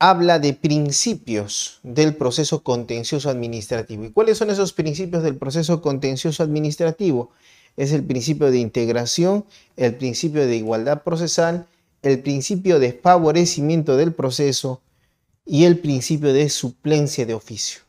habla de principios del proceso contencioso administrativo. ¿Y cuáles son esos principios del proceso contencioso administrativo? Es el principio de integración, el principio de igualdad procesal, el principio de favorecimiento del proceso y el principio de suplencia de oficio.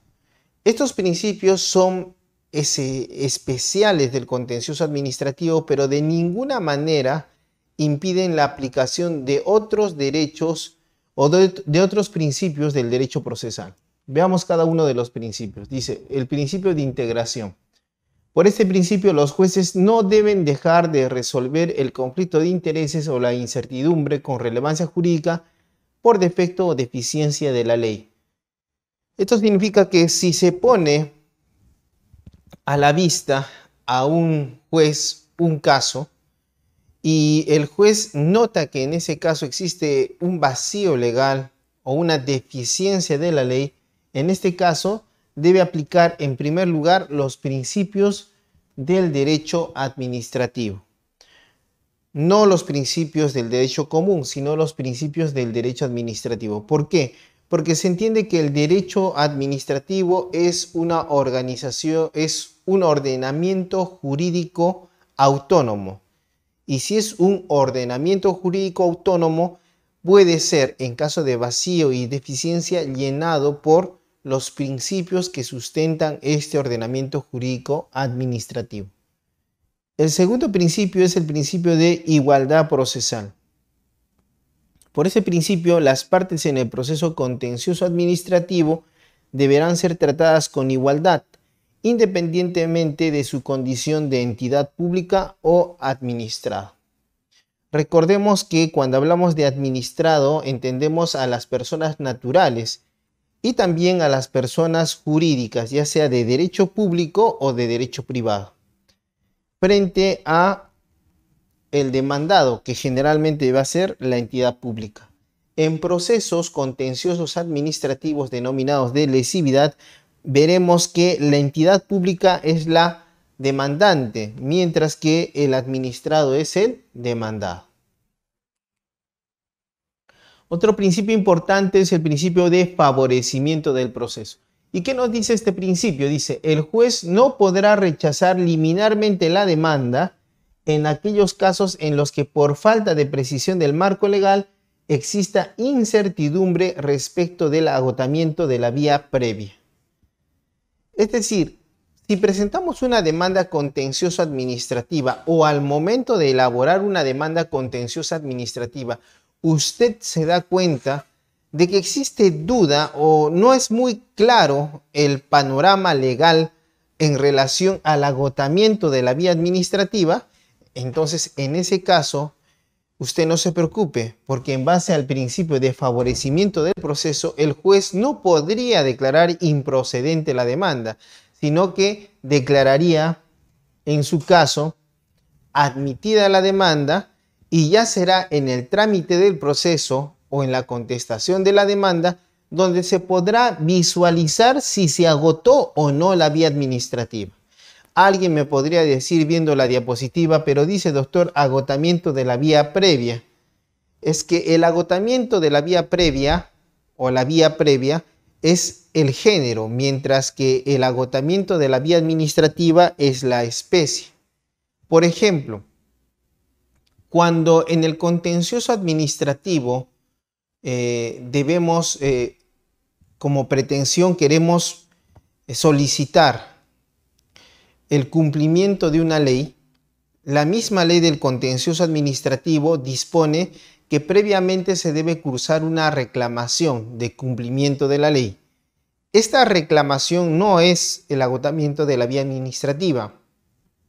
Estos principios son especiales del contencioso administrativo, pero de ninguna manera impiden la aplicación de otros derechos o de otros principios del derecho procesal. Veamos cada uno de los principios. Dice, el principio de integración. Por este principio, los jueces no deben dejar de resolver el conflicto de intereses o la incertidumbre con relevancia jurídica por defecto o deficiencia de la ley. Esto significa que si se pone a la vista a un juez un caso y el juez nota que en ese caso existe un vacío legal o una deficiencia de la ley, en este caso debe aplicar en primer lugar los principios del derecho administrativo. No los principios del derecho común, sino los principios del derecho administrativo. ¿Por qué? Porque se entiende que el derecho administrativo es una organización, es un ordenamiento jurídico autónomo. Y si es un ordenamiento jurídico autónomo, puede ser, en caso de vacío y deficiencia, llenado por los principios que sustentan este ordenamiento jurídico administrativo. El segundo principio es el principio de igualdad procesal. Por ese principio, las partes en el proceso contencioso administrativo deberán ser tratadas con igualdad, independientemente de su condición de entidad pública o administrado. Recordemos que cuando hablamos de administrado, entendemos a las personas naturales y también a las personas jurídicas, ya sea de derecho público o de derecho privado. Frente a el demandado, que generalmente va a ser la entidad pública. En procesos contenciosos administrativos denominados de lesividad, veremos que la entidad pública es la demandante, mientras que el administrado es el demandado. Otro principio importante es el principio de favorecimiento del proceso. ¿Y qué nos dice este principio? Dice, el juez no podrá rechazar liminarmente la demanda en aquellos casos en los que por falta de precisión del marco legal exista incertidumbre respecto del agotamiento de la vía previa. Es decir, si presentamos una demanda contenciosa administrativa o al momento de elaborar una demanda contenciosa administrativa, usted se da cuenta de que existe duda o no es muy claro el panorama legal en relación al agotamiento de la vía administrativa, entonces en ese caso usted no se preocupe, porque en base al principio de favorecimiento del proceso, el juez no podría declarar improcedente la demanda, sino que declararía en su caso admitida la demanda y ya será en el trámite del proceso o en la contestación de la demanda donde se podrá visualizar si se agotó o no la vía administrativa. Alguien me podría decir viendo la diapositiva, pero dice, doctor, agotamiento de la vía previa. Es que el agotamiento de la vía previa o la vía previa es el género, mientras que el agotamiento de la vía administrativa es la especie. Por ejemplo, cuando en el contencioso administrativo como pretensión queremos solicitar el cumplimiento de una ley, la misma ley del contencioso administrativo dispone que previamente se debe cursar una reclamación de cumplimiento de la ley. Esta reclamación no es el agotamiento de la vía administrativa,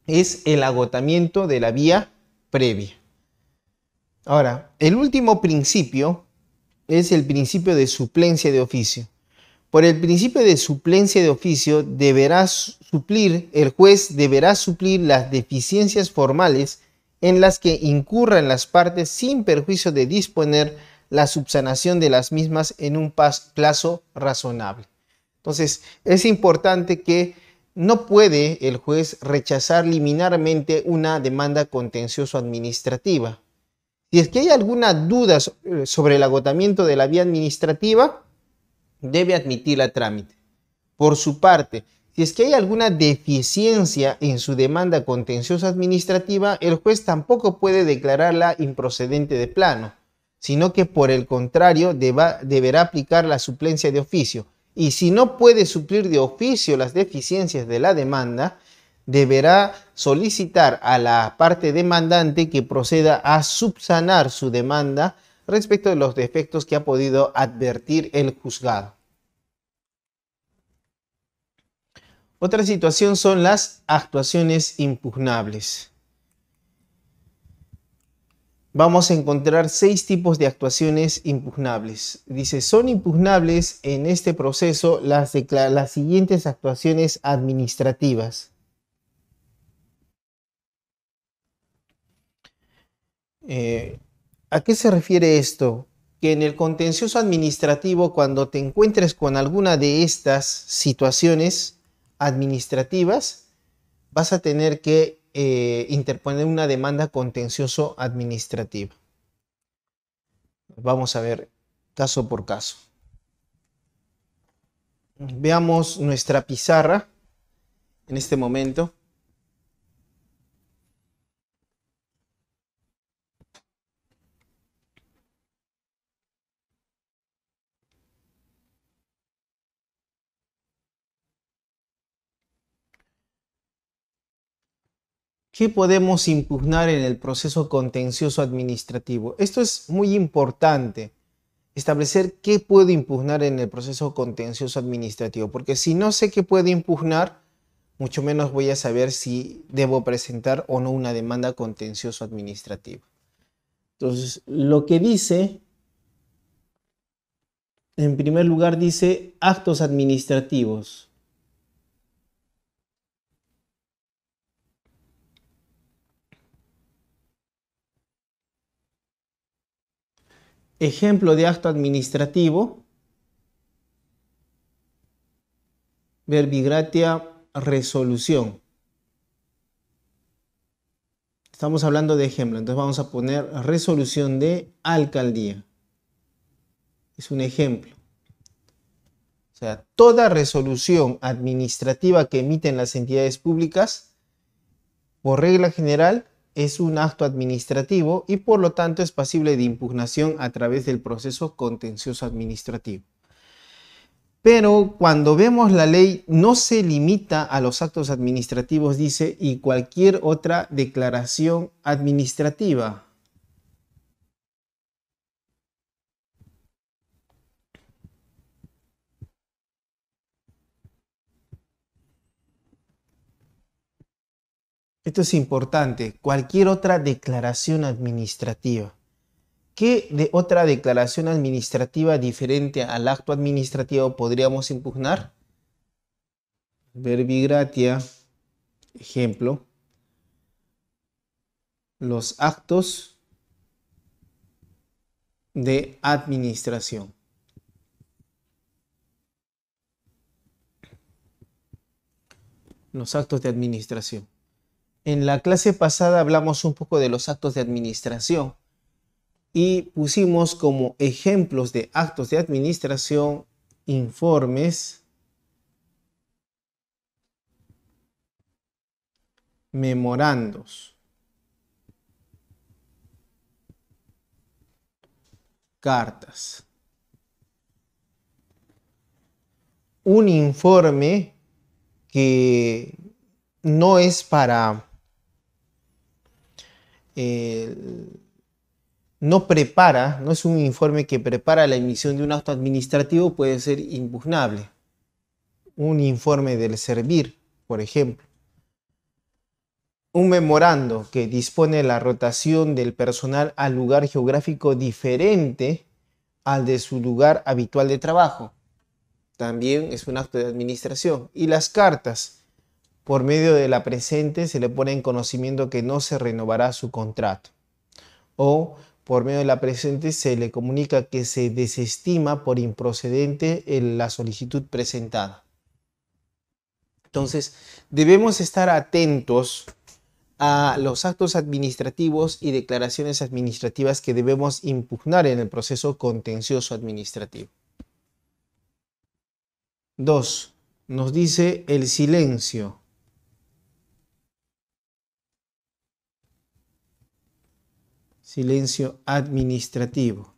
es el agotamiento de la vía previa. Ahora, el último principio es el principio de suplencia de oficio. Por el principio de suplencia de oficio el juez deberá suplir las deficiencias formales en las que incurran las partes sin perjuicio de disponer la subsanación de las mismas en un plazo razonable. Entonces, es importante que no puede el juez rechazar liminarmente una demanda contencioso administrativa. Si es que hay alguna duda sobre el agotamiento de la vía administrativa, debe admitirla a trámite. Por su parte, si es que hay alguna deficiencia en su demanda contenciosa administrativa, el juez tampoco puede declararla improcedente de plano, sino que por el contrario deberá aplicar la suplencia de oficio. Y si no puede suplir de oficio las deficiencias de la demanda, deberá solicitar a la parte demandante que proceda a subsanar su demanda respecto de los defectos que ha podido advertir el juzgado. Otra situación son las actuaciones impugnables. Vamos a encontrar 6 tipos de actuaciones impugnables. Dice, son impugnables en este proceso las siguientes actuaciones administrativas. ¿A qué se refiere esto? Que en el contencioso administrativo, cuando te encuentres con alguna de estas situaciones administrativas, vas a tener que interponer una demanda contencioso administrativa. Vamos a ver caso por caso. Veamos nuestra pizarra en este momento. ¿Qué podemos impugnar en el proceso contencioso administrativo? Esto es muy importante, establecer qué puedo impugnar en el proceso contencioso administrativo, porque si no sé qué puedo impugnar, mucho menos voy a saber si debo presentar o no una demanda contencioso administrativa. Entonces, lo que dice, en primer lugar, dice actos administrativos. Ejemplo de acto administrativo, verbigratia resolución. Estamos hablando de ejemplo, entonces vamos a poner resolución de alcaldía. Es un ejemplo. O sea, toda resolución administrativa que emiten las entidades públicas, por regla general, es un acto administrativo y por lo tanto es pasible de impugnación a través del proceso contencioso administrativo. Pero cuando vemos la ley, no se limita a los actos administrativos, dice, y cualquier otra declaración administrativa. Esto es importante, cualquier otra declaración administrativa. ¿Qué de otra declaración administrativa diferente al acto administrativo podríamos impugnar? Verbigratia, ejemplo, los actos de administración. Los actos de administración. En la clase pasada hablamos un poco de los actos de administración y pusimos como ejemplos de actos de administración informes, memorandos, cartas. Un informe que no es para no es un informe que prepara la emisión de un acto administrativo, puede ser impugnable. Un informe del servir, por ejemplo. Un memorando que dispone la rotación del personal al lugar geográfico diferente al de su lugar habitual de trabajo. También es un acto de administración. Y las cartas, por medio de la presente, se le pone en conocimiento que no se renovará su contrato. O por medio de la presente se le comunica que se desestima por improcedente la solicitud presentada. Entonces, debemos estar atentos a los actos administrativos y declaraciones administrativas que debemos impugnar en el proceso contencioso administrativo. 2. Nos dice el silencio. Silencio administrativo.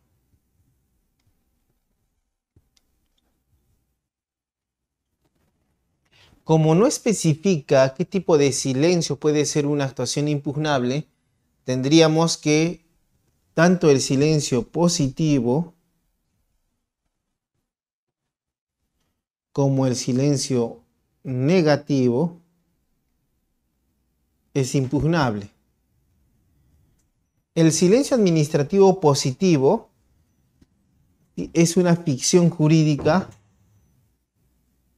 Como no especifica qué tipo de silencio puede ser una actuación impugnable, tendríamos que tanto el silencio positivo como el silencio negativo es impugnable. El silencio administrativo positivo es una ficción jurídica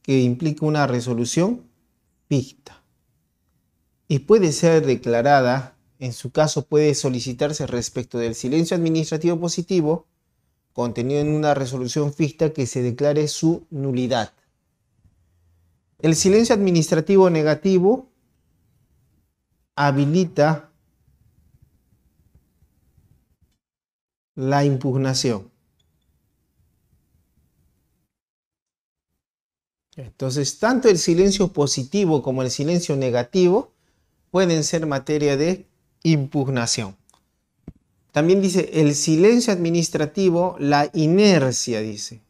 que implica una resolución ficta y puede ser declarada, en su caso puede solicitarse respecto del silencio administrativo positivo contenido en una resolución ficta que se declare su nulidad. El silencio administrativo negativo habilita la impugnación. Entonces, tanto el silencio positivo como el silencio negativo pueden ser materia de impugnación. También dice el silencio administrativo, la inercia, dice.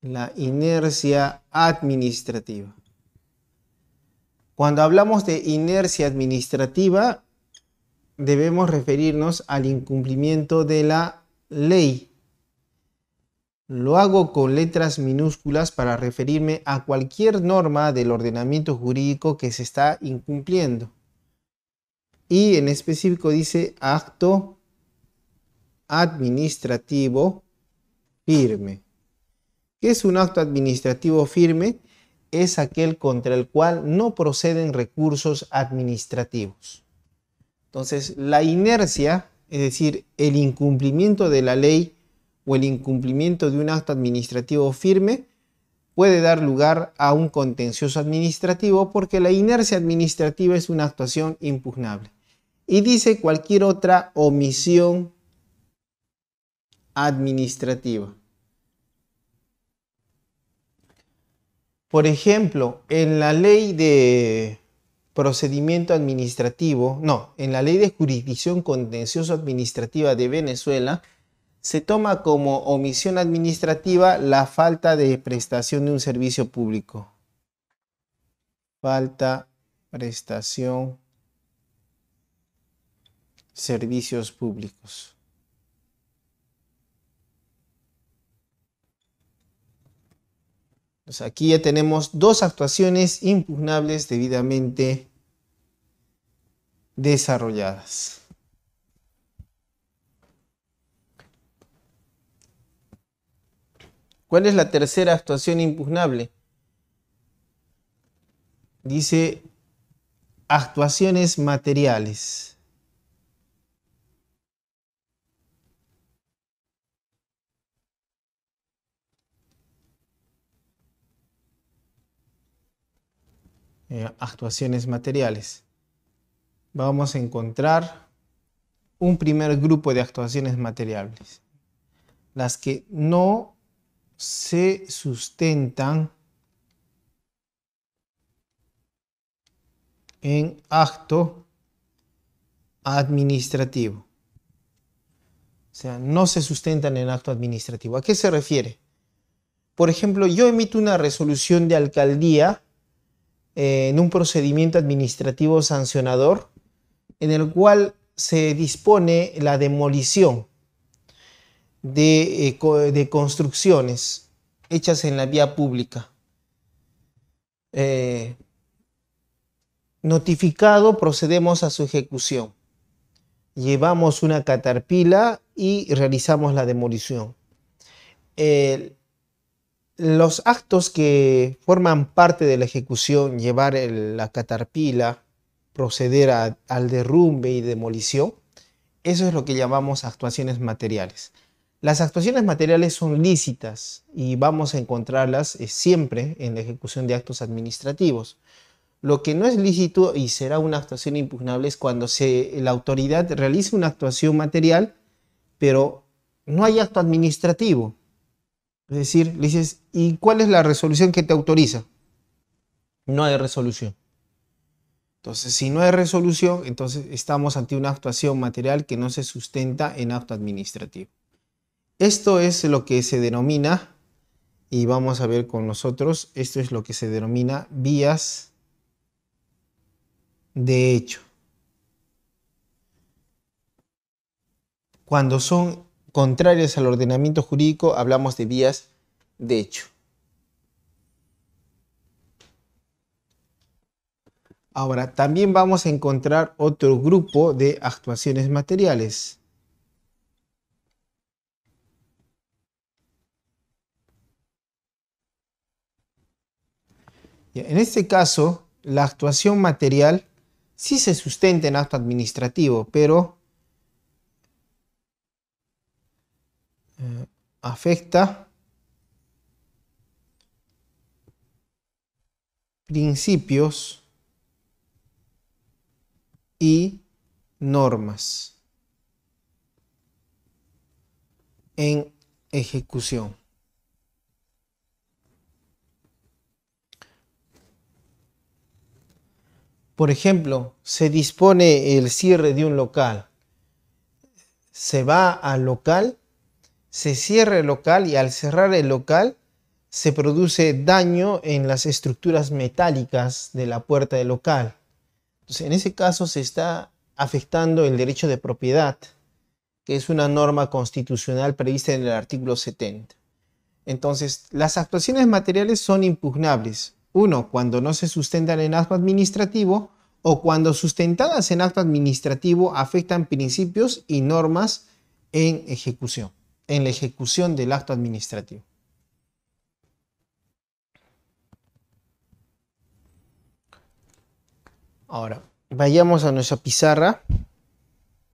La inercia administrativa. Cuando hablamos de inercia administrativa, debemos referirnos al incumplimiento de la ley. Lo hago con letras minúsculas para referirme a cualquier norma del ordenamiento jurídico que se está incumpliendo. Y en específico dice acto administrativo firme. ¿Qué es un acto administrativo firme? Es aquel contra el cual no proceden recursos administrativos. Entonces, la inercia, es decir, el incumplimiento de la ley o el incumplimiento de un acto administrativo firme, puede dar lugar a un contencioso administrativo porque la inercia administrativa es una actuación impugnable. Y dice cualquier otra omisión administrativa. Por ejemplo, en la ley de procedimiento administrativo, en la ley de jurisdicción contencioso administrativa de Venezuela, se toma como omisión administrativa la falta de prestación de un servicio público. Falta prestación servicios públicos. Pues aquí ya tenemos dos actuaciones impugnables debidamente desarrolladas. ¿Cuál es la tercera actuación impugnable? Dice actuaciones materiales. Actuaciones materiales. Vamos a encontrar un primer grupo de actuaciones materiales. Las que no se sustentan en acto administrativo. O sea, no se sustentan en acto administrativo. ¿A qué se refiere? Por ejemplo, yo emito una resolución de alcaldía en un procedimiento administrativo sancionador en el cual se dispone la demolición de construcciones hechas en la vía pública. Notificado, procedemos a su ejecución. Llevamos una caterpillar y realizamos la demolición. Los actos que forman parte de la ejecución, llevar la caterpillar, proceder al derrumbe y demolición, eso es lo que llamamos actuaciones materiales. Las actuaciones materiales son lícitas y vamos a encontrarlas siempre en la ejecución de actos administrativos. Lo que no es lícito y será una actuación impugnable es cuando la autoridad realiza una actuación material, pero no hay acto administrativo. Es decir, le dices, ¿y cuál es la resolución que te autoriza? No hay resolución. Entonces, si no hay resolución, entonces estamos ante una actuación material que no se sustenta en acto administrativo. Esto es lo que se denomina, y vamos a ver con nosotros, esto es lo que se denomina vías de hecho. Cuando son contrarias al ordenamiento jurídico, hablamos de vías de hecho. Ahora, también vamos a encontrar otro grupo de actuaciones materiales. En este caso, la actuación material sí se sustenta en acto administrativo, pero afecta principios y normas en ejecución. Por ejemplo, se dispone el cierre de un local. Se va al local, se cierra el local y al cerrar el local se produce daño en las estructuras metálicas de la puerta del local. Entonces, en ese caso se está afectando el derecho de propiedad, que es una norma constitucional prevista en el artículo 70. Entonces, las actuaciones materiales son impugnables. Uno, cuando no se sustentan en acto administrativo o cuando sustentadas en acto administrativo afectan principios y normas en ejecución, en la ejecución del acto administrativo. Ahora, vayamos a nuestra pizarra.